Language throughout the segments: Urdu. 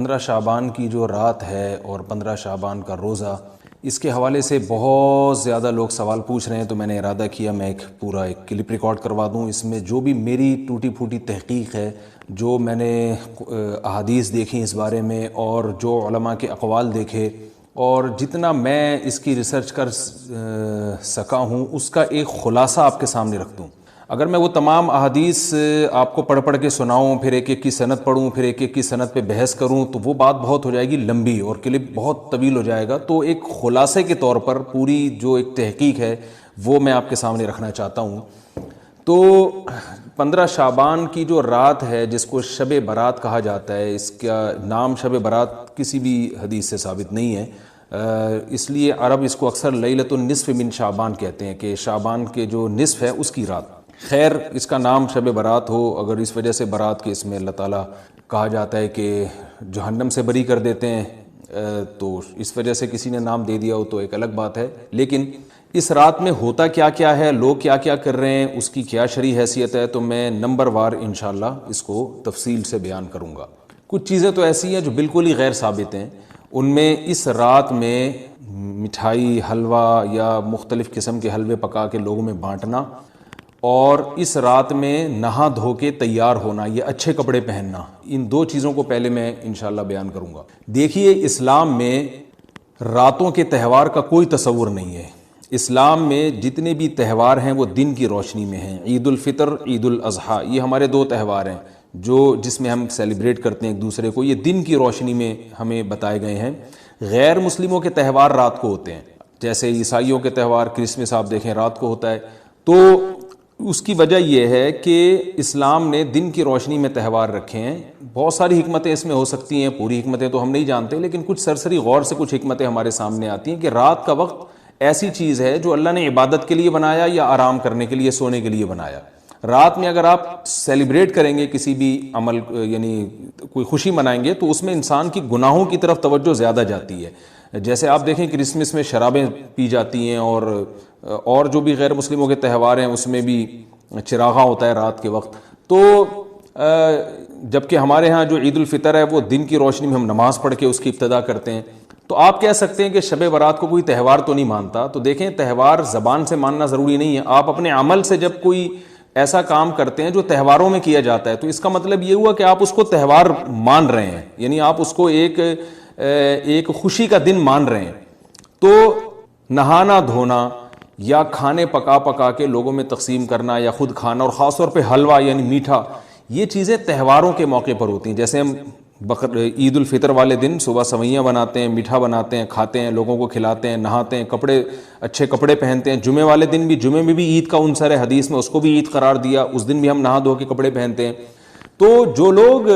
15 شعبان کی جو رات ہے اور 15 شعبان کا روزہ، اس کے حوالے سے بہت زیادہ لوگ سوال پوچھ رہے ہیں، تو میں نے ارادہ کیا میں ایک کلپ ریکارڈ کروا دوں۔ اس میں جو بھی میری ٹوٹی پھوٹی تحقیق ہے، جو میں نے احادیث دیکھی اس بارے میں اور جو علماء کے اقوال دیکھے اور جتنا میں اس کی ریسرچ کر سکا ہوں، اس کا ایک خلاصہ آپ کے سامنے رکھ دوں۔ اگر میں وہ تمام احادیث آپ کو پڑھ کے سناؤں، پھر ایک ایک کی سند پڑھوں، پھر ایک ایک کی سند پہ بحث کروں، تو وہ بات بہت ہو جائے گی لمبی اور کلپ بہت طویل ہو جائے گا۔ تو ایک خلاصے کے طور پر پوری جو ایک تحقیق ہے وہ میں آپ کے سامنے رکھنا چاہتا ہوں۔ تو 15 شعبان کی جو رات ہے، جس کو شب برات کہا جاتا ہے، اس کا نام شب برات کسی بھی حدیث سے ثابت نہیں ہے، اس لیے عرب اس کو اکثر لیلۃ النصف من شعبان کہتے ہیں کہ شعبان کے جو نصف ہے اس کی رات۔ خیر، اس کا نام شب برات ہو، اگر اس وجہ سے برات کے اس میں اللہ تعالیٰ کہا جاتا ہے کہ جہنم سے بری کر دیتے ہیں، تو اس وجہ سے کسی نے نام دے دیا ہو تو ایک الگ بات ہے۔ لیکن اس رات میں ہوتا کیا کیا ہے، لوگ کیا کیا کر رہے ہیں، اس کی کیا شرعی حیثیت ہے، تو میں نمبر وار انشاءاللہ اس کو تفصیل سے بیان کروں گا۔ کچھ چیزیں تو ایسی ہیں جو بالکل ہی غیر ثابت ہیں۔ ان میں اس رات میں مٹھائی، حلوہ یا مختلف قسم کے حلوے پکا کے لوگوں میں بانٹنا، اور اس رات میں نہا دھو کے تیار ہونا یا اچھے کپڑے پہننا، ان دو چیزوں کو پہلے میں انشاءاللہ بیان کروں گا۔ دیکھیے، اسلام میں راتوں کے تہوار کا کوئی تصور نہیں ہے۔ اسلام میں جتنے بھی تہوار ہیں وہ دن کی روشنی میں ہیں۔ عید الفطر، عید الاضحیٰ، یہ ہمارے دو تہوار ہیں جس میں ہم سیلیبریٹ کرتے ہیں ایک دوسرے کو، یہ دن کی روشنی میں ہمیں بتائے گئے ہیں۔ غیر مسلموں کے تہوار رات کو ہوتے ہیں، جیسے عیسائیوں کے تہوار کرسمس آپ دیکھیں رات کو ہوتا ہے۔ تو اس کی وجہ یہ ہے کہ اسلام نے دن کی روشنی میں تہوار رکھے ہیں۔ بہت ساری حکمتیں اس میں ہو سکتی ہیں، پوری حکمتیں تو ہم نہیں جانتے، لیکن کچھ سرسری غور سے کچھ حکمتیں ہمارے سامنے آتی ہیں کہ رات کا وقت ایسی چیز ہے جو اللہ نے عبادت کے لیے بنایا یا آرام کرنے کے لیے، سونے کے لیے بنایا۔ رات میں اگر آپ سیلیبریٹ کریں گے کسی بھی عمل، یعنی کوئی خوشی منائیں گے، تو اس میں انسان کی گناہوں کی طرف توجہ زیادہ جاتی ہے۔ جیسے آپ دیکھیں کرسمس میں شرابیں پی جاتی ہیں، اور جو بھی غیر مسلموں کے تہوار ہیں اس میں بھی چراغاں ہوتا ہے رات کے وقت۔ تو جبکہ ہمارے ہاں جو عید الفطر ہے وہ دن کی روشنی میں ہم نماز پڑھ کے اس کی ابتدا کرتے ہیں۔ تو آپ کہہ سکتے ہیں کہ شب برات کو کوئی تہوار تو نہیں مانتا، تو دیکھیں تہوار زبان سے ماننا ضروری نہیں ہے۔ آپ اپنے عمل سے جب کوئی ایسا کام کرتے ہیں جو تہواروں میں کیا جاتا ہے، تو اس کا مطلب یہ ہوا کہ آپ اس کو تہوار مان رہے ہیں، یعنی آپ اس کو ایک خوشی کا دن مان رہے ہیں۔ تو نہانا دھونا یا کھانے پکا کے لوگوں میں تقسیم کرنا یا خود کھانا، اور خاص طور پہ حلوہ یعنی میٹھا، یہ چیزیں تہواروں کے موقع پر ہوتی ہیں۔ جیسے ہم عید الفطر والے دن صبح سوئیاں بناتے ہیں، میٹھا بناتے ہیں، کھاتے ہیں، لوگوں کو کھلاتے ہیں، نہاتے ہیں، اچھے کپڑے پہنتے ہیں۔ جمعے والے دن بھی، جمعے میں بھی عید کا عنصر ہے، حدیث میں اس کو بھی عید قرار دیا، اس دن بھی ہم نہا دھو کے کپڑے پہنتے ہیں۔ تو جو لوگ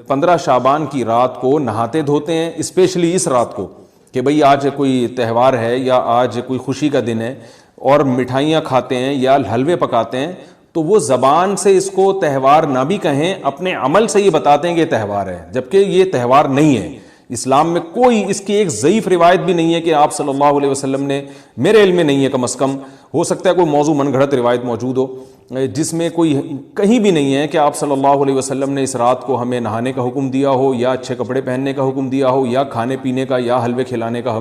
15 شعبان کی رات کو نہاتے دھوتے ہیں، اسپیشلی اس رات کو کہ بھئی آج کوئی تہوار ہے یا آج کوئی خوشی کا دن ہے، اور مٹھائیاں کھاتے ہیں یا حلوے پکاتے ہیں، تو وہ زبان سے اس کو تہوار نہ بھی کہیں، اپنے عمل سے یہ بتاتے ہیں کہ یہ تہوار ہے، جبکہ یہ تہوار نہیں ہے۔ اسلام میں کوئی اس کی ایک ضعیف روایت بھی نہیں ہے کہ آپ صلی اللہ علیہ وسلم نے، میرے علم میں نہیں ہے کم از کم، ہو سکتا ہے کوئی موضوع من گھڑت روایت موجود ہو جس میں کوئی کہیں بھی نہیں ہے کہ آپ صلی اللہ علیہ وسلم نے اس رات کو ہمیں نہانے کا حکم دیا ہو، یا اچھے کپڑے پہننے کا حکم دیا ہو، یا کھانے پینے کا یا حلوے کھلانے کا،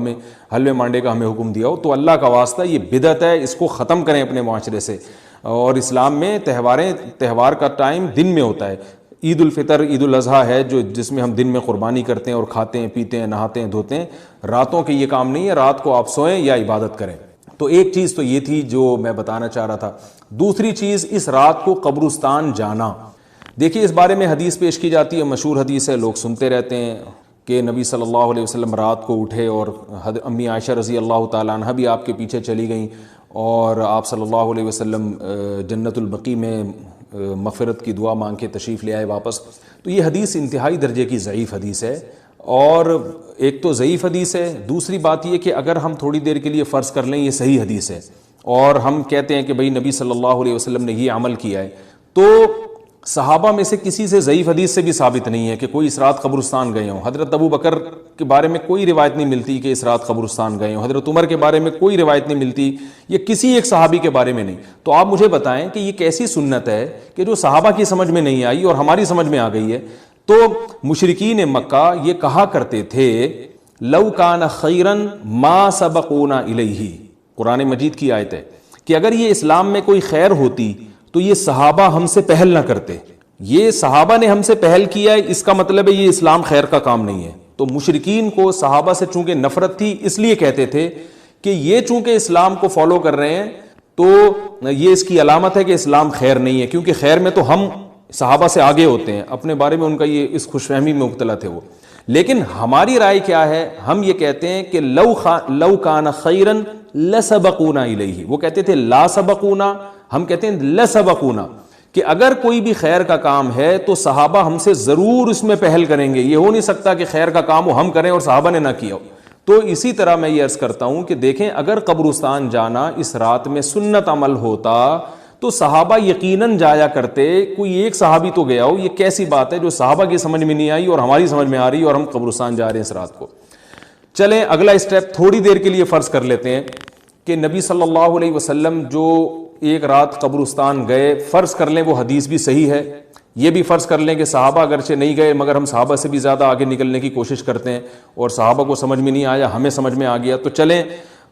حلوے مانڈے کا ہمیں حکم دیا ہو۔ تو اللہ کا واسطہ یہ بدعت ہے، اس کو ختم کریں اپنے معاشرے سے۔ اور اسلام میں تہوار کا ٹائم دن میں ہوتا ہے۔ عید الفطر، عید الاضحیٰ ہے جس میں ہم دن میں قربانی کرتے ہیں اور کھاتے ہیں، پیتے ہیں، نہاتے ہیں، دھوتے ہیں۔ راتوں کے یہ کام نہیں ہے، رات کو آپ سوئیں یا عبادت کریں۔ تو ایک چیز تو یہ تھی جو میں بتانا چاہ رہا تھا۔ دوسری چیز، اس رات کو قبرستان جانا۔ دیکھیے اس بارے میں حدیث پیش کی جاتی ہے، مشہور حدیث ہے، لوگ سنتے رہتے ہیں کہ نبی صلی اللہ علیہ وسلم رات کو اٹھے اور امی عائشہ رضی اللہ تعالیٰ عنہ بھی آپ کے پیچھے چلی گئیں، اور آپ صلی اللہ علیہ وسلم جنت البقیع میں مغفرت کی دعا مانگ کے تشریف لے آئے واپس۔ تو یہ حدیث انتہائی درجے کی ضعیف حدیث ہے، اور ایک تو ضعیف حدیث ہے، دوسری بات یہ کہ اگر ہم تھوڑی دیر کے لیے فرض کر لیں یہ صحیح حدیث ہے، اور ہم کہتے ہیں کہ بھئی نبی صلی اللہ علیہ وسلم نے یہ عمل کیا ہے، تو صحابہ میں سے کسی سے ضعیف حدیث سے بھی ثابت نہیں ہے کہ کوئی اس رات قبرستان گئے ہوں۔ حضرت ابو بکر کے بارے میں کوئی روایت نہیں ملتی کہ اس رات قبرستان گئے ہوں، حضرت عمر کے بارے میں کوئی روایت نہیں ملتی، یہ کسی ایک صحابی کے بارے میں نہیں۔ تو آپ مجھے بتائیں کہ یہ کیسی سنت ہے کہ جو صحابہ کی سمجھ میں نہیں آئی اور ہماری سمجھ میں آ گئی ہے؟ تو مشرکین مکہ یہ کہا کرتے تھے لو کان خیرن ما سبقونا الیہ، قرآن مجید کی آیت ہے کہ اگر یہ اسلام میں کوئی خیر ہوتی تو یہ صحابہ ہم سے پہل نہ کرتے، یہ صحابہ نے ہم سے پہل کیا ہے، اس کا مطلب ہے یہ اسلام خیر کا کام نہیں ہے۔ تو مشرکین کو صحابہ سے چونکہ نفرت تھی، اس لیے کہتے تھے کہ یہ چونکہ اسلام کو فالو کر رہے ہیں تو یہ اس کی علامت ہے کہ اسلام خیر نہیں ہے، کیونکہ خیر میں تو ہم صحابہ سے آگے ہوتے ہیں، اپنے بارے میں ان کا یہ اس خوش فہمی میں مبتلا تھے وہ۔ لیکن ہماری رائے کیا ہے، ہم یہ کہتے ہیں کہ لو کان خیرن لسبقونا الیہ، وہ کہتے تھے لا سبقونا، ہم کہتے ہیں لسبقونا، کہ اگر کوئی بھی خیر کا کام ہے تو صحابہ ہم سے ضرور اس میں پہل کریں گے، یہ ہو نہیں سکتا کہ خیر کا کام وہ ہم کریں اور صحابہ نے نہ کیا ہو۔ تو اسی طرح میں یہ عرض کرتا ہوں کہ دیکھیں اگر قبرستان جانا اس رات میں سنت عمل ہوتا تو صحابہ یقیناً جایا کرتے، کوئی ایک صحابی تو گیا ہو، یہ کیسی بات ہے جو صحابہ کی سمجھ میں نہیں آئی اور ہماری سمجھ میں آ رہی اور ہم قبرستان جا رہے ہیں اس رات کو۔ چلیں اگلا اسٹیپ تھوڑی دیر کے لیے فرض کر لیتے ہیں کہ نبی صلی اللہ علیہ وسلم جو ایک رات قبرستان گئے، فرض کر لیں وہ حدیث بھی صحیح ہے، یہ بھی فرض کر لیں کہ صحابہ اگرچہ نہیں گئے مگر ہم صحابہ سے بھی زیادہ آگے نکلنے کی کوشش کرتے ہیں اور صحابہ کو سمجھ میں نہیں آیا، ہمیں سمجھ میں آ گیا، تو چلیں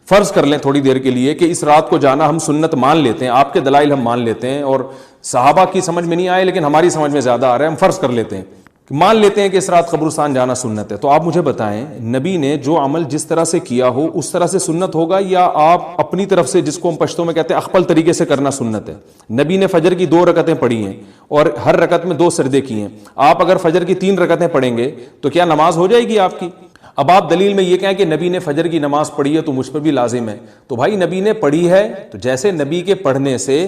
فرض کر لیں تھوڑی دیر کے لیے کہ اس رات کو جانا ہم سنت مان لیتے ہیں، آپ کے دلائل ہم مان لیتے ہیں اور صحابہ کی سمجھ میں نہیں آئے لیکن ہماری سمجھ میں زیادہ آ رہا ہے، ہم فرض کر لیتے ہیں، مان لیتے ہیں کہ اس رات قبرستان جانا سنت ہے۔ تو آپ مجھے بتائیں نبی نے جو عمل جس طرح سے کیا ہو اس طرح سے سنت ہوگا یا آپ اپنی طرف سے، جس کو ہم پشتوں میں کہتے ہیں اخپل طریقے سے کرنا سنت ہے؟ نبی نے فجر کی 2 رکعتیں پڑھی ہیں اور ہر رکعت میں 2 سجدے کیے ہیں، آپ اگر فجر کی 3 رکعتیں پڑھیں گے تو کیا نماز ہو جائے گی آپ کی؟ اب آپ دلیل میں یہ کہیں کہ نبی نے فجر کی نماز پڑھی ہے تو مجھ پر بھی لازم ہے، تو بھائی نبی نے پڑھی ہے تو جیسے نبی کے پڑھنے سے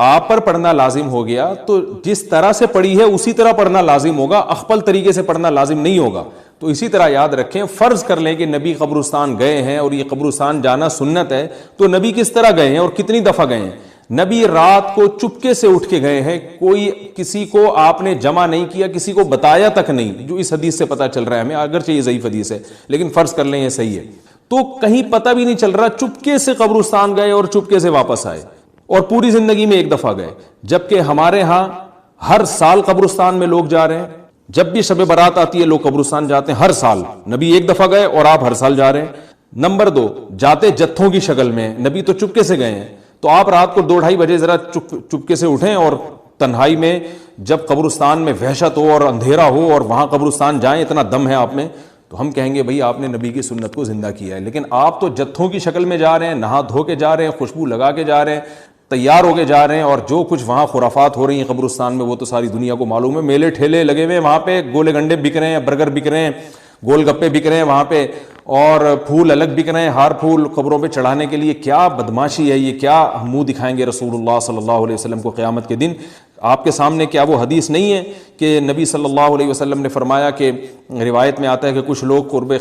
آپ پر پڑھنا لازم ہو گیا تو جس طرح سے پڑھی ہے اسی طرح پڑھنا لازم ہوگا، اخپل طریقے سے پڑھنا لازم نہیں ہوگا۔ تو اسی طرح یاد رکھیں، فرض کر لیں کہ نبی قبرستان گئے ہیں اور یہ قبرستان جانا سنت ہے، تو نبی کس طرح گئے ہیں اور کتنی دفعہ گئے ہیں؟ نبی رات کو چپکے سے اٹھ کے گئے ہیں، کوئی کسی کو آپ نے جمع نہیں کیا، کسی کو بتایا تک نہیں، جو اس حدیث سے پتہ چل رہا ہے ہمیں، اگرچہ یہ ضعیف حدیث ہے لیکن فرض کر لیں یہ صحیح ہے، تو کہیں پتہ بھی نہیں چل رہا، چپکے سے قبرستان گئے اور چپکے سے واپس آئے اور پوری زندگی میں ایک دفعہ گئے، جبکہ ہمارے ہاں ہر سال قبرستان میں لوگ جا رہے ہیں، جب بھی شب برات آتی ہے لوگ قبرستان جاتے ہیں ہر سال، نبی ایک دفعہ گئے اور آپ ہر سال جا رہے ہیں۔ نمبر 2، جاتے جتھوں کی شکل میں، نبی تو چپکے سے گئے ہیں، تو آپ رات کو 2-2:30 بجے ذرا چپکے سے اٹھیں اور تنہائی میں جب قبرستان میں وحشت ہو اور اندھیرا ہو اور وہاں قبرستان جائیں، اتنا دم ہے آپ میں، تو ہم کہیں گے بھئی آپ نے نبی کی سنت کو زندہ کیا ہے۔ لیکن آپ تو جتھوں کی شکل میں جا رہے ہیں، نہا دھو کے جا رہے ہیں، خوشبو لگا کے جا رہے ہیں، تیار ہو کے جا رہے ہیں، اور جو کچھ وہاں خرافات ہو رہی ہیں قبرستان میں وہ تو ساری دنیا کو معلوم ہے، میلے ٹھیلے لگے ہوئے ہیں وہاں پہ، گولے گنڈے بک رہے ہیں، برگر بک رہے ہیں، گول گپے بک رہے ہیں وہاں پہ، اور پھول الگ بک رہے ہیں، ہار پھول قبروں پہ چڑھانے کے لیے۔ کیا بدماشی ہے یہ، کیا منہ دکھائیں گے رسول اللہ صلی اللہ علیہ وسلم کو قیامت کے دن؟ آپ کے سامنے کیا وہ حدیث نہیں ہے کہ نبی صلی اللہ علیہ وسلم نے فرمایا کہ روایت میں آتا ہے کہ کچھ لوگ قرب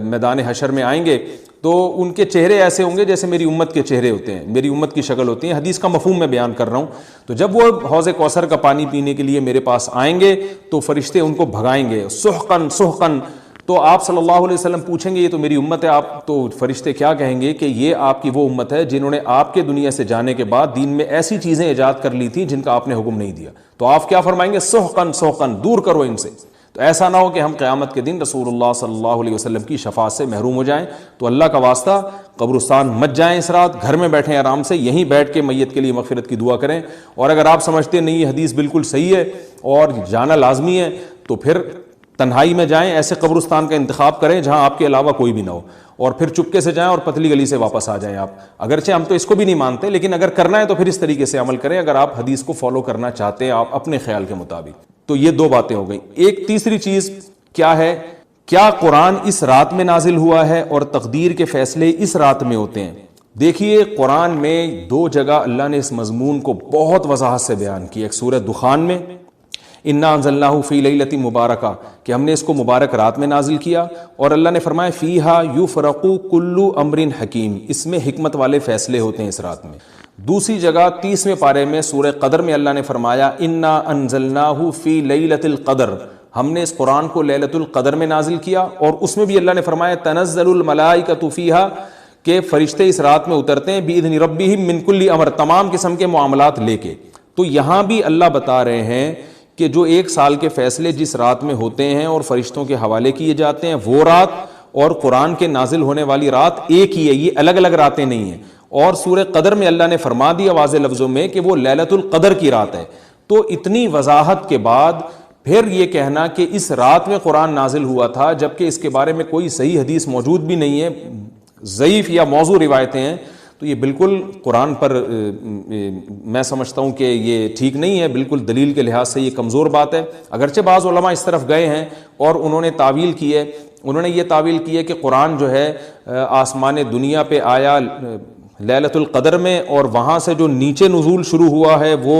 میدان حشر میں آئیں گے تو ان کے چہرے ایسے ہوں گے جیسے میری امت کے چہرے ہوتے ہیں، میری امت کی شکل ہوتی ہے، حدیث کا مفہوم میں بیان کر رہا ہوں۔ تو جب وہ حوض کوثر کا پانی پینے کے لیے میرے پاس آئیں گے تو فرشتے ان کو بھگائیں گے، سحقن سحقن، تو آپ صلی اللہ علیہ وسلم پوچھیں گے یہ تو میری امت ہے، آپ تو فرشتے کیا کہیں گے کہ یہ آپ کی وہ امت ہے جنہوں نے آپ کے دنیا سے جانے کے بعد دین میں ایسی چیزیں ایجاد کر لی تھیں جن کا آپ نے حکم نہیں دیا۔ تو آپ کیا فرمائیں گے؟ سحقن سحقن، دور کرو ان سے۔ تو ایسا نہ ہو کہ ہم قیامت کے دن رسول اللہ صلی اللہ علیہ وسلم کی شفاعت سے محروم ہو جائیں۔ تو اللہ کا واسطہ قبرستان مت جائیں اس رات، گھر میں بیٹھیں آرام سے، یہیں بیٹھ کے میت کے لیے مغفرت کی دعا کریں، اور اگر آپ سمجھتے ہیں نہیں یہ حدیث بالکل صحیح ہے اور جانا لازمی ہے تو پھر تنہائی میں جائیں، ایسے قبرستان کا انتخاب کریں جہاں آپ کے علاوہ کوئی بھی نہ ہو، اور پھر چپکے سے جائیں اور پتلی گلی سے واپس آ جائیں آپ۔ اگرچہ ہم تو اس کو بھی نہیں مانتے لیکن اگر کرنا ہے تو پھر اس طریقے سے عمل کریں، اگر آپ حدیث کو فالو کرنا چاہتے ہیں آپ اپنے خیال کے مطابق۔ تو یہ 2 باتیں ہو گئی۔ ایک تیسری چیز کیا ہے؟ کیا قرآن اس رات میں نازل ہوا ہے اور تقدیر کے فیصلے اس رات میں ہوتے ہیں؟ دیکھیے قرآن میں 2 جگہ اللہ نے اس مضمون کو بہت وضاحت سے بیان کیا، ایک سورہ دخان میں انا انزلناہ فی لیلۃ مبارکہ کہ ہم نے اس کو مبارک رات میں نازل کیا، اور اللہ نے فرمایا فیہا یفرق کل امر حکیم، اس میں حکمت والے فیصلے ہوتے ہیں اس رات میں۔ دوسری جگہ 30ویں پارے میں سورہ قدر میں اللہ نے فرمایا انا انزلناہ فی لیلۃ القدر، ہم نے اس قرآن کو لیلۃ القدر میں نازل کیا، اور اس میں بھی اللہ نے فرمایا تنزل الملائکۃ فیہا کہ فرشتے اس رات میں اترتے ہیں باذن ربہم من کل امر، تمام قسم کے معاملات لے کے۔ تو یہاں بھی اللہ بتا رہے ہیں کہ جو 1 سال کے فیصلے جس رات میں ہوتے ہیں اور فرشتوں کے حوالے کیے جاتے ہیں وہ رات اور قرآن کے نازل ہونے والی رات ایک ہی ہے, یہ الگ الگ راتیں نہیں ہیں. اور سورہ قدر میں اللہ نے فرما دیا واضح لفظوں میں کہ وہ لیلۃ القدر کی رات ہے. تو اتنی وضاحت کے بعد پھر یہ کہنا کہ اس رات میں قرآن نازل ہوا تھا جبکہ اس کے بارے میں کوئی صحیح حدیث موجود بھی نہیں ہے, ضعیف یا موضوع روایتیں ہیں, تو یہ بالکل قرآن پر میں سمجھتا ہوں کہ یہ ٹھیک نہیں ہے, بالکل دلیل کے لحاظ سے یہ کمزور بات ہے. اگرچہ بعض علماء اس طرف گئے ہیں اور انہوں نے تعویل کی ہے, انہوں نے یہ تعویل کی ہے کہ قرآن جو ہے آسمان دنیا پہ آیا لیلۃ القدر میں اور وہاں سے جو نیچے نزول شروع ہوا ہے وہ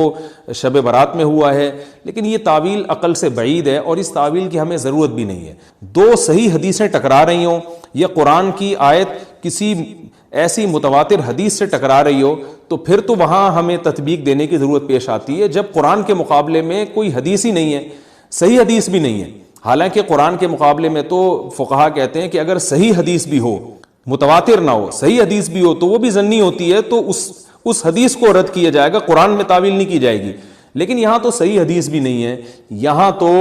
شب برات میں ہوا ہے, لیکن یہ تعویل عقل سے بعید ہے اور اس تعویل کی ہمیں ضرورت بھی نہیں ہے. 2 صحیح حدیثیں ٹکرا رہی ہوں یا قرآن کی آیت کسی ایسی متواتر حدیث سے ٹکرا رہی ہو تو پھر تو وہاں ہمیں تطبیق دینے کی ضرورت پیش آتی ہے, جب قرآن کے مقابلے میں کوئی حدیث ہی نہیں ہے, صحیح حدیث بھی نہیں ہے. حالانکہ قرآن کے مقابلے میں تو فقہا کہتے ہیں کہ اگر صحیح حدیث بھی ہو, متواتر نہ ہو, صحیح حدیث بھی ہو تو وہ بھی ظنی ہوتی ہے, تو اس حدیث کو رد کیا جائے گا, قرآن میں تعویل نہیں کی جائے گی. لیکن یہاں تو صحیح حدیث بھی نہیں ہے, یہاں تو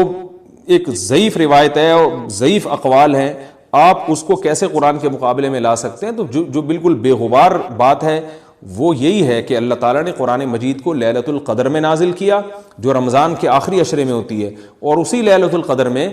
ایک ضعیف روایت ہے اور ضعیف اقوال ہیں, آپ اس کو کیسے قرآن کے مقابلے میں لا سکتے ہیں؟ تو جو بالکل بے غبار بات ہے وہ یہی ہے کہ اللہ تعالیٰ نے قرآن مجید کو لیلۃ القدر میں نازل کیا جو رمضان کے آخری عشرے میں ہوتی ہے, اور اسی لیلۃ القدر میں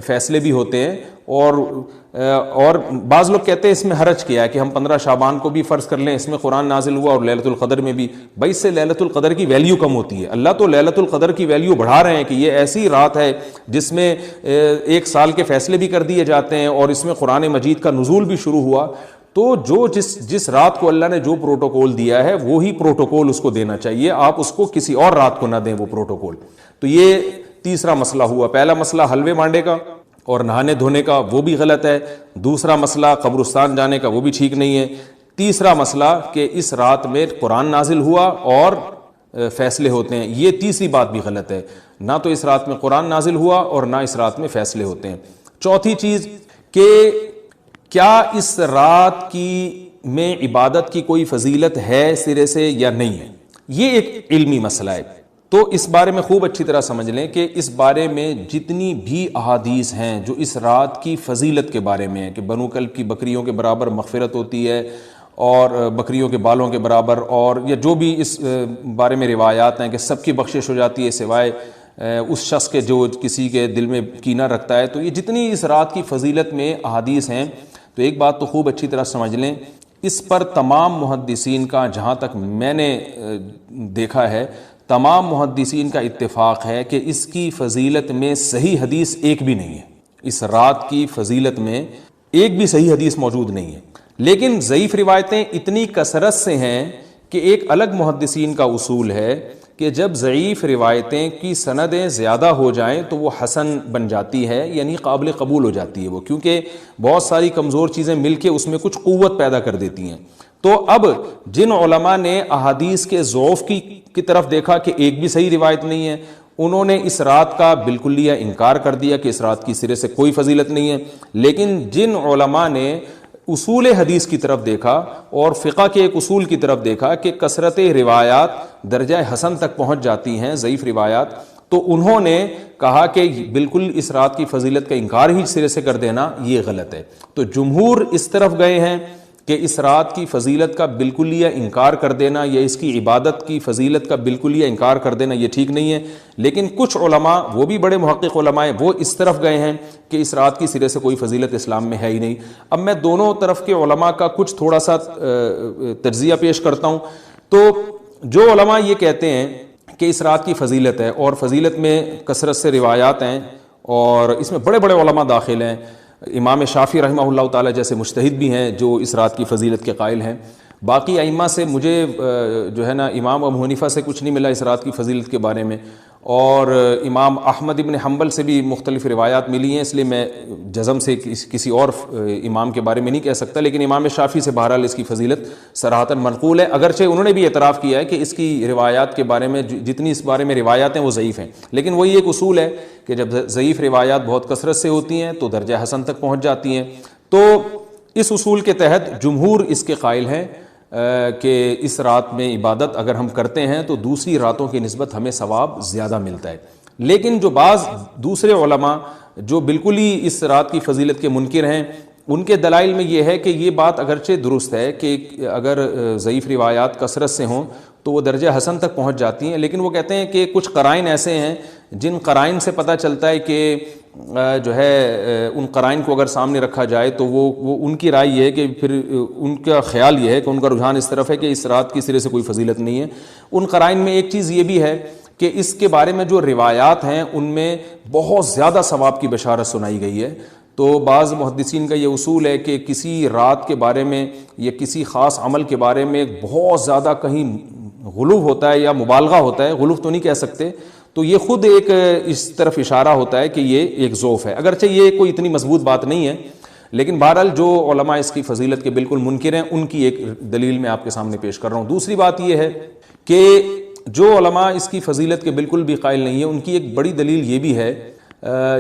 فیصلے بھی ہوتے ہیں. اور بعض لوگ کہتے ہیں اس میں حرج کیا ہے کہ ہم 15 شعبان کو بھی فرض کر لیں, اس میں قرآن نازل ہوا اور لیلۃ القدر میں بھی. بھائی اس سے لیلۃ القدر کی ویلیو کم ہوتی ہے. اللہ تو لیلۃ القدر کی ویلیو بڑھا رہے ہیں کہ یہ ایسی رات ہے جس میں 1 سال کے فیصلے بھی کر دیے جاتے ہیں اور اس میں قرآن مجید کا نزول بھی شروع ہوا. تو جس رات کو اللہ نے جو پروٹوکول دیا ہے وہی پروٹوکول اس کو دینا چاہیے, آپ اس کو کسی اور رات کو نہ دیں وہ پروٹوکول. تو یہ تیسرا مسئلہ ہوا. پہلا مسئلہ حلوے مانڈے کا اور نہانے دھونے کا, وہ بھی غلط ہے. دوسرا مسئلہ قبرستان جانے کا, وہ بھی ٹھیک نہیں ہے. تیسرا مسئلہ کہ اس رات میں قرآن نازل ہوا اور فیصلے ہوتے ہیں, یہ تیسری بات بھی غلط ہے. نہ تو اس رات میں قرآن نازل ہوا اور نہ اس رات میں فیصلے ہوتے ہیں. چوتھی چیز کہ کیا اس رات کی میں عبادت کی کوئی فضیلت ہے سرے سے یا نہیں ہے, یہ ایک علمی مسئلہ ہے. تو اس بارے میں خوب اچھی طرح سمجھ لیں کہ اس بارے میں جتنی بھی احادیث ہیں جو اس رات کی فضیلت کے بارے میں ہیں کہ بنو کلب کی بکریوں کے برابر مغفرت ہوتی ہے اور بکریوں کے بالوں کے برابر, اور یا جو بھی اس بارے میں روایات ہیں کہ سب کی بخشش ہو جاتی ہے سوائے اس شخص کے جو کسی کے دل میں کینہ رکھتا ہے, تو یہ جتنی اس رات کی فضیلت میں احادیث ہیں, تو ایک بات تو خوب اچھی طرح سمجھ لیں, اس پر تمام محدثین کا, جہاں تک میں نے دیکھا ہے, تمام محدثین کا اتفاق ہے کہ اس کی فضیلت میں صحیح حدیث ایک بھی نہیں ہے. اس رات کی فضیلت میں ایک بھی صحیح حدیث موجود نہیں ہے. لیکن ضعیف روایتیں اتنی کثرت سے ہیں کہ ایک الگ محدثین کا اصول ہے کہ جب ضعیف روایتیں کی سندیں زیادہ ہو جائیں تو وہ حسن بن جاتی ہے, یعنی قابل قبول ہو جاتی ہے وہ, کیونکہ بہت ساری کمزور چیزیں مل کے اس میں کچھ قوت پیدا کر دیتی ہیں. تو اب جن علماء نے احادیث کے ضعف کی طرف دیکھا کہ ایک بھی صحیح روایت نہیں ہے, انہوں نے اس رات کا بالکلیہ انکار کر دیا کہ اس رات کی سرے سے کوئی فضیلت نہیں ہے. لیکن جن علماء نے اصول حدیث کی طرف دیکھا اور فقہ کے ایک اصول کی طرف دیکھا کہ کثرت روایات درجہ حسن تک پہنچ جاتی ہیں, ضعیف روایات, تو انہوں نے کہا کہ بالکل اس رات کی فضیلت کا انکار ہی سرے سے کر دینا یہ غلط ہے. تو جمہور اس طرف گئے ہیں کہ اس رات کی فضیلت کا بالکلیہ انکار کر دینا یا اس کی عبادت کی فضیلت کا بالکلیہ انکار کر دینا یہ ٹھیک نہیں ہے. لیکن کچھ علماء, وہ بھی بڑے محقق علماء ہیں, وہ اس طرف گئے ہیں کہ اس رات کی سرے سے کوئی فضیلت اسلام میں ہے ہی نہیں. اب میں دونوں طرف کے علماء کا کچھ تھوڑا سا تجزیہ پیش کرتا ہوں. تو جو علماء یہ کہتے ہیں کہ اس رات کی فضیلت ہے اور فضیلت میں کثرت سے روایات ہیں اور اس میں بڑے بڑے علماء داخل ہیں, امام شافعی رحمہ اللہ تعالی جیسے مجتہد بھی ہیں جو اس رات کی فضیلت کے قائل ہیں. باقی ائمہ سے مجھے جو ہے نا امام ابو حنیفہ سے کچھ نہیں ملا اس رات کی فضیلت کے بارے میں, اور امام احمد ابن حنبل سے بھی مختلف روایات ملی ہیں, اس لیے میں جزم سے کسی اور امام کے بارے میں نہیں کہہ سکتا. لیکن امام شافعی سے بہرحال اس کی فضیلت صراحتاً منقول ہے, اگرچہ انہوں نے بھی اعتراف کیا ہے کہ اس کی روایات کے بارے میں جتنی اس بارے میں روایات ہیں وہ ضعیف ہیں. لیکن وہی ایک اصول ہے کہ جب ضعیف روایات بہت کثرت سے ہوتی ہیں تو درجہ حسن تک پہنچ جاتی ہیں. تو اس اصول کے تحت جمہور اس کے قائل ہیں کہ اس رات میں عبادت اگر ہم کرتے ہیں تو دوسری راتوں کی نسبت ہمیں ثواب زیادہ ملتا ہے. لیکن جو بعض دوسرے علماء جو بالکل ہی اس رات کی فضیلت کے منکر ہیں، ان کے دلائل میں یہ ہے کہ یہ بات اگرچہ درست ہے کہ اگر ضعیف روایات کثرت سے ہوں تو وہ درجہ حسن تک پہنچ جاتی ہیں، لیکن وہ کہتے ہیں کہ کچھ قرائن ایسے ہیں جن قرائن سے پتہ چلتا ہے کہ جو ہے ان قرائن کو اگر سامنے رکھا جائے تو وہ ان کی رائے یہ ہے کہ پھر ان کا خیال یہ ہے کہ ان کا رجحان اس طرف ہے کہ اس رات کی سرے سے کوئی فضیلت نہیں ہے۔ ان قرائن میں ایک چیز یہ بھی ہے کہ اس کے بارے میں جو روایات ہیں ان میں بہت زیادہ ثواب کی بشارت سنائی گئی ہے۔ تو بعض محدثین کا یہ اصول ہے کہ کسی رات کے بارے میں یا کسی خاص عمل کے بارے میں بہت زیادہ کہیں غلو ہوتا ہے یا مبالغہ ہوتا ہے، غلو تو نہیں کہہ سکتے، تو یہ خود ایک اس طرف اشارہ ہوتا ہے کہ یہ ایک ضعف ہے، اگرچہ یہ کوئی اتنی مضبوط بات نہیں ہے، لیکن بہرحال جو علماء اس کی فضیلت کے بالکل منکر ہیں ان کی ایک دلیل میں آپ کے سامنے پیش کر رہا ہوں۔ دوسری بات یہ ہے کہ جو علماء اس کی فضیلت کے بالکل بھی قائل نہیں ہیں ان کی ایک بڑی دلیل یہ بھی ہے،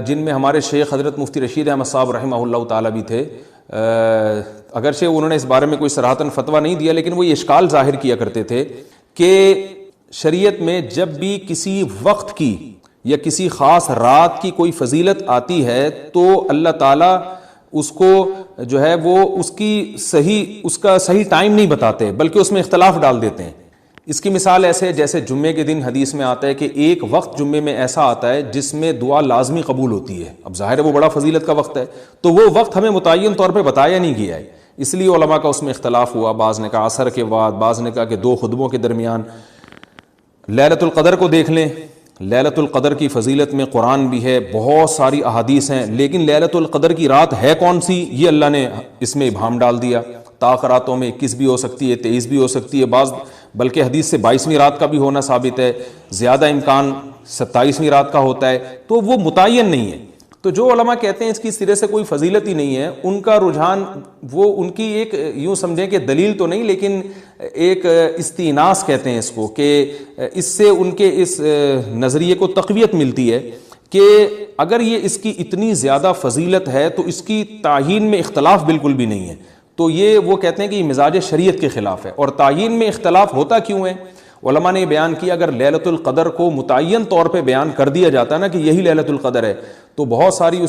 جن میں ہمارے شیخ حضرت مفتی رشید احمد صاحب رحمہ اللہ تعالیٰ بھی تھے، اگرچہ انہوں نے اس بارے میں کوئی صراحتاً فتویٰ نہیں دیا، لیکن وہ یہ اشکال ظاہر کیا کرتے تھے کہ شریعت میں جب بھی کسی وقت کی یا کسی خاص رات کی کوئی فضیلت آتی ہے تو اللہ تعالیٰ اس کو جو ہے وہ اس کا صحیح ٹائم نہیں بتاتے بلکہ اس میں اختلاف ڈال دیتے ہیں۔ اس کی مثال ایسے جیسے جمعے کے دن حدیث میں آتا ہے کہ ایک وقت جمعے میں ایسا آتا ہے جس میں دعا لازمی قبول ہوتی ہے، اب ظاہر ہے وہ بڑا فضیلت کا وقت ہے، تو وہ وقت ہمیں متعین طور پہ بتایا نہیں گیا ہے، اس لیے علماء کا اس میں اختلاف ہوا، بعض نے کہا عصر کے بعد، بعض نے کہا کہ 2 خطبوں کے درمیان۔ لیلۃ القدر کو دیکھ لیں، لیلۃ القدر کی فضیلت میں قرآن بھی ہے، بہت ساری احادیث ہیں، لیکن لیلۃ القدر کی رات ہے کون سی یہ اللہ نے اس میں ابہام ڈال دیا۔ طاق راتوں میں 21 بھی ہو سکتی ہے، 23 بھی ہو سکتی ہے، بعض بلکہ حدیث سے 22ویں رات کا بھی ہونا ثابت ہے، زیادہ امکان 27ویں رات کا ہوتا ہے، تو وہ متعین نہیں ہے۔ تو جو علماء کہتے ہیں اس کی سرے سے کوئی فضیلت ہی نہیں ہے، ان کا رجحان وہ ان کی ایک یوں سمجھیں کہ دلیل تو نہیں لیکن ایک استئناس کہتے ہیں اس کو، کہ اس سے ان کے اس نظریے کو تقویت ملتی ہے کہ اگر یہ اس کی اتنی زیادہ فضیلت ہے تو اس کی تعیین میں اختلاف بالکل بھی نہیں ہے، تو یہ وہ کہتے ہیں کہ یہ مزاج شریعت کے خلاف ہے۔ اور تعیین میں اختلاف ہوتا کیوں ہے؟ علماء نے یہ بیان کیا اگر لیلۃ القدر کو متعین طور پہ بیان کر دیا جاتا نا کہ یہی لیلۃ القدر ہے تو بہت ساری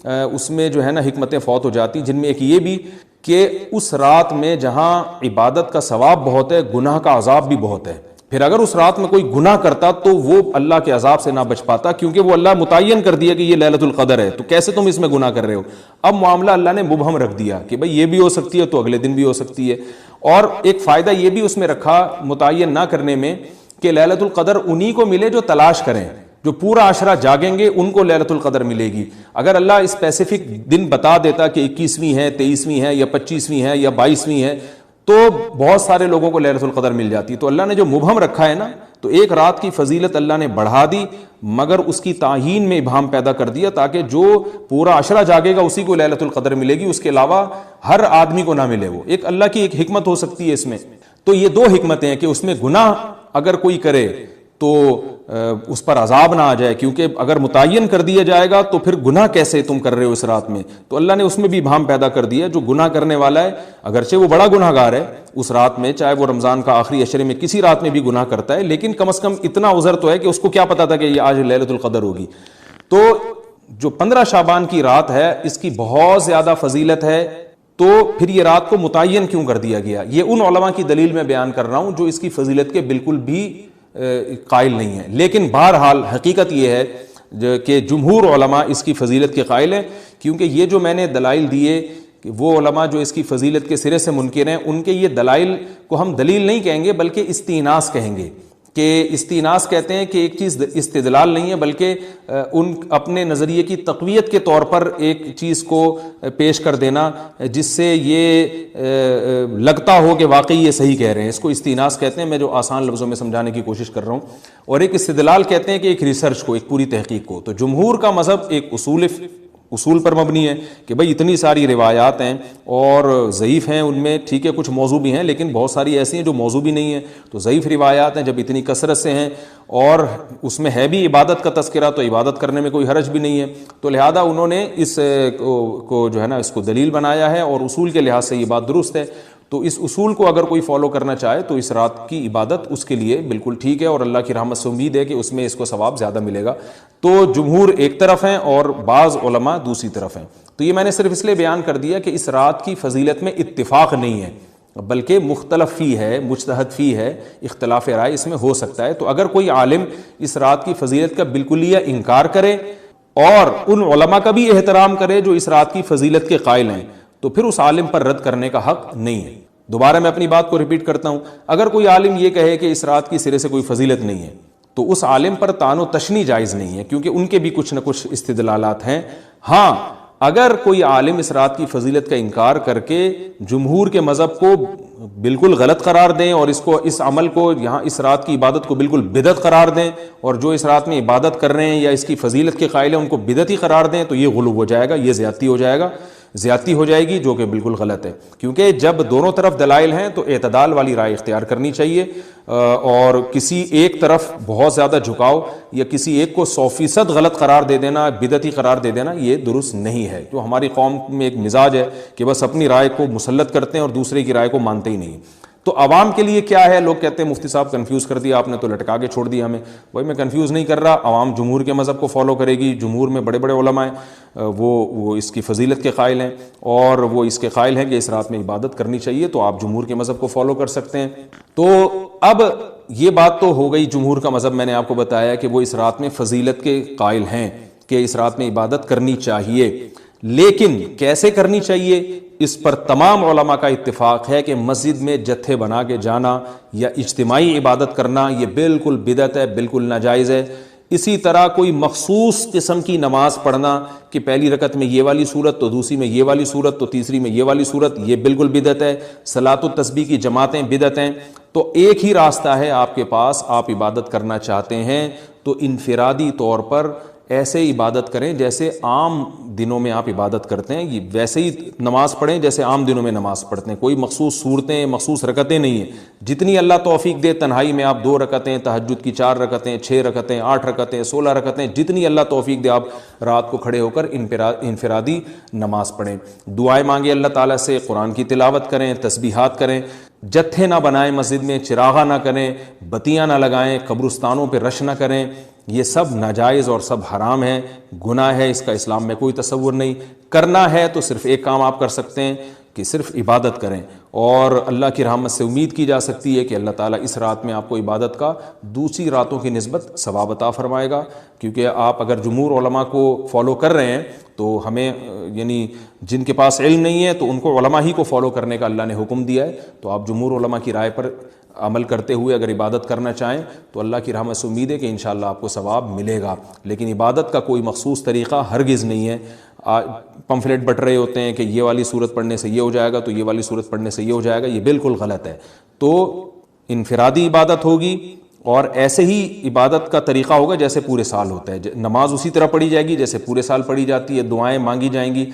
اس میں جو ہے نا حکمتیں فوت ہو جاتی، جن میں ایک یہ بھی کہ اس رات میں جہاں عبادت کا ثواب بہت ہے گناہ کا عذاب بھی بہت ہے، پھر اگر اس رات میں کوئی گناہ کرتا تو وہ اللہ کے عذاب سے نہ بچ پاتا، کیونکہ وہ اللہ متعین کر دیا کہ یہ لیلۃ القدر ہے، تو کیسے تم اس میں گناہ کر رہے ہو؟ اب معاملہ اللہ نے مبہم رکھ دیا کہ بھئی یہ بھی ہو سکتی ہے تو اگلے دن بھی ہو سکتی ہے۔ اور ایک فائدہ یہ بھی اس میں رکھا متعین نہ کرنے میں کہ لیلۃ القدر انہی کو ملے جو تلاش کریں، جو پورا عشرہ جاگیں گے ان کو لیلۃ القدر ملے گی۔ اگر اللہ اسپیسیفک دن بتا دیتا کہ 21ویں ہے، 23ویں ہے یا 25ویں ہے یا 22ویں ہے تو بہت سارے لوگوں کو لیلۃ القدر مل جاتی، تو اللہ نے جو مبہم رکھا ہے نا تو ایک رات کی فضیلت اللہ نے بڑھا دی مگر اس کی تعیین میں ابہام پیدا کر دیا تاکہ جو پورا عشرہ جاگے گا اسی کو لیلۃ القدر ملے گی، اس کے علاوہ ہر آدمی کو نہ ملے۔ وہ ایک اللہ کی ایک حکمت ہو سکتی ہے اس میں۔ تو یہ 2 حکمتیں ہیں کہ اس میں گناہ اگر کوئی کرے تو اس پر عذاب نہ آ جائے، کیونکہ اگر متعین کر دیا جائے گا تو پھر گناہ کیسے تم کر رہے ہو اس رات میں، تو اللہ نے اس میں بھی ابہام پیدا کر دیا۔ جو گناہ کرنے والا ہے اگرچہ وہ بڑا گناہ گار ہے اس رات میں، چاہے وہ رمضان کا آخری عشرے میں کسی رات میں بھی گناہ کرتا ہے، لیکن کم از کم اتنا عذر تو ہے کہ اس کو کیا پتا تھا کہ یہ آج لیلۃ القدر ہوگی۔ تو جو 15 شعبان کی رات ہے اس کی بہت زیادہ فضیلت ہے، تو پھر یہ رات کو متعین کیوں کر دیا گیا؟ یہ ان علماء کی دلیل میں بیان کر رہا ہوں جو اس کی فضیلت کے بالکل بھی قائل نہیں ہے، لیکن بہرحال حقیقت یہ ہے کہ جمہور علماء اس کی فضیلت کے قائل ہیں، کیونکہ یہ جو میں نے دلائل دیے کہ وہ علماء جو اس کی فضیلت کے سرے سے منکر ہیں ان کے یہ دلائل کو ہم دلیل نہیں کہیں گے بلکہ استئناس کہیں گے، کہ استئناس کہتے ہیں کہ ایک چیز استدلال نہیں ہے بلکہ ان اپنے نظریے کی تقویت کے طور پر ایک چیز کو پیش کر دینا جس سے یہ لگتا ہو کہ واقعی یہ صحیح کہہ رہے ہیں، اس کو استئناس کہتے ہیں۔ میں جو آسان لفظوں میں سمجھانے کی کوشش کر رہا ہوں، اور ایک استدلال کہتے ہیں کہ ایک ریسرچ کو، ایک پوری تحقیق کو۔ تو جمہور کا مذہب ایک اصول پر مبنی ہے کہ بھئی اتنی ساری روایات ہیں اور ضعیف ہیں، ان میں ٹھیک ہے کچھ موضوع بھی ہیں لیکن بہت ساری ایسی ہیں جو موضوع بھی نہیں ہیں، تو ضعیف روایات ہیں جب اتنی کثرت سے ہیں اور اس میں ہے بھی عبادت کا تذکرہ تو عبادت کرنے میں کوئی حرج بھی نہیں ہے، تو لہذا انہوں نے اس کو جو ہے نا اس کو دلیل بنایا ہے اور اصول کے لحاظ سے یہ بات درست ہے۔ تو اس اصول کو اگر کوئی فالو کرنا چاہے تو اس رات کی عبادت اس کے لیے بالکل ٹھیک ہے، اور اللہ کی رحمت سے امید ہے کہ اس میں اس کو ثواب زیادہ ملے گا۔ تو جمہور ایک طرف ہیں اور بعض علماء دوسری طرف ہیں۔ تو یہ میں نے صرف اس لیے بیان کر دیا کہ اس رات کی فضیلت میں اتفاق نہیں ہے، بلکہ مختلف فی ہے، مجتہد فی ہے، اختلاف رائے اس میں ہو سکتا ہے۔ تو اگر کوئی عالم اس رات کی فضیلت کا بالکلیہ انکار کرے اور ان علماء کا بھی احترام کرے جو اس رات کی فضیلت کے قائل ہیں، تو پھر اس عالم پر رد کرنے کا حق نہیں ہے۔ دوبارہ میں اپنی بات کو ریپیٹ کرتا ہوں، اگر کوئی عالم یہ کہے کہ اس رات کی سرے سے کوئی فضیلت نہیں ہے تو اس عالم پر طعن و تشنیع جائز نہیں ہے، کیونکہ ان کے بھی کچھ نہ کچھ استدلالات ہیں۔ ہاں، اگر کوئی عالم اس رات کی فضیلت کا انکار کر کے جمہور کے مذہب کو بالکل غلط قرار دیں اور اس عمل کو یہاں اس رات کی عبادت کو بالکل بدعت قرار دیں، اور جو اس رات میں عبادت کر رہے ہیں یا اس کی فضیلت کے قائل ہیں ان کو بدعتی قرار دیں، تو یہ غلو ہو جائے گا، یہ زیادتی ہو جائے گی، جو کہ بالکل غلط ہے۔ کیونکہ جب دونوں طرف دلائل ہیں تو اعتدال والی رائے اختیار کرنی چاہیے، اور کسی ایک طرف بہت زیادہ جھکاؤ یا کسی ایک کو 100% غلط قرار دے دینا، بدعتی قرار دے دینا، یہ درست نہیں ہے۔ جو ہماری قوم میں ایک مزاج ہے کہ بس اپنی رائے کو مسلط کرتے ہیں اور دوسرے کی رائے کو مانتے ہی نہیں۔ تو عوام کے لیے کیا ہے؟ لوگ کہتے ہیں مفتی صاحب کنفیوز کر دیا آپ نے، تو لٹکا کے چھوڑ دیا ہمیں۔ بھائی میں کنفیوز نہیں کر رہا، عوام جمہور کے مذہب کو فالو کرے گی، جمہور میں بڑے بڑے علماء ہیں، وہ اس کی فضیلت کے قائل ہیں اور وہ اس کے قائل ہیں کہ اس رات میں عبادت کرنی چاہیے، تو آپ جمہور کے مذہب کو فالو کر سکتے ہیں۔ تو اب یہ بات تو ہو گئی، جمہور کا مذہب میں نے آپ کو بتایا کہ وہ اس رات میں فضیلت کے قائل ہیں کہ اس رات میں عبادت کرنی چاہیے، لیکن کیسے کرنی چاہیے اس پر تمام علماء کا اتفاق ہے کہ مسجد میں جتھے بنا کے جانا یا اجتماعی عبادت کرنا یہ بالکل بدعت ہے، بالکل ناجائز ہے۔ اسی طرح کوئی مخصوص قسم کی نماز پڑھنا کہ پہلی رکعت میں یہ والی صورت، تو دوسری میں یہ والی صورت، تو تیسری میں یہ والی صورت، یہ بالکل بدعت ہے۔ صلاۃ التسبیح کی جماعتیں بدعت ہیں۔ تو ایک ہی راستہ ہے آپ کے پاس، آپ عبادت کرنا چاہتے ہیں تو انفرادی طور پر ایسے عبادت کریں جیسے عام دنوں میں آپ عبادت کرتے ہیں، یہ ویسے ہی نماز پڑھیں جیسے عام دنوں میں نماز پڑھتے ہیں۔ کوئی مخصوص صورتیں، مخصوص رکعتیں نہیں ہیں، جتنی اللہ توفیق دے تنہائی میں آپ 2 رکعتیں، تہجد کی 4 رکعتیں، 6 رکعتیں، 8 رکعتیں، 16 رکعتیں، جتنی اللہ توفیق دے آپ رات کو کھڑے ہو کر انفرادی نماز پڑھیں، دعائیں مانگیں اللہ تعالیٰ سے، قرآن کی تلاوت کریں، تسبیحات کریں، جتھے نہ بنائیں مسجد میں، چراغاں نہ کریں، بتیاں نہ لگائیں، قبرستانوں پہ رش نہ کریں، یہ سب ناجائز اور سب حرام ہے، گناہ ہے، اس کا اسلام میں کوئی تصور نہیں۔ کرنا ہے تو صرف ایک کام آپ کر سکتے ہیں کہ صرف عبادت کریں، اور اللہ کی رحمت سے امید کی جا سکتی ہے کہ اللہ تعالیٰ اس رات میں آپ کو عبادت کا دوسری راتوں کی نسبت ثواب عطا فرمائے گا۔ کیونکہ آپ اگر جمہور علماء کو فالو کر رہے ہیں تو ہمیں یعنی جن کے پاس علم نہیں ہے تو ان کو علماء ہی کو فالو کرنے کا اللہ نے حکم دیا ہے، تو آپ جمہور علماء کی رائے پر عمل کرتے ہوئے اگر عبادت کرنا چاہیں تو اللہ کی رحمت سے امید ہے کہ انشاءاللہ آپ کو ثواب ملے گا۔ لیکن عبادت کا کوئی مخصوص طریقہ ہرگز نہیں ہے۔ پمفلیٹ بٹ رہے ہوتے ہیں کہ یہ والی صورت پڑھنے سے یہ ہو جائے گا، تو یہ والی صورت پڑھنے سے یہ ہو جائے گا، یہ بالکل غلط ہے۔ تو انفرادی عبادت ہوگی اور ایسے ہی عبادت کا طریقہ ہوگا جیسے پورے سال ہوتا ہے، نماز اسی طرح پڑھی جائے گی جیسے پورے سال پڑھی جاتی ہے، دعائیں مانگی جائیں گی،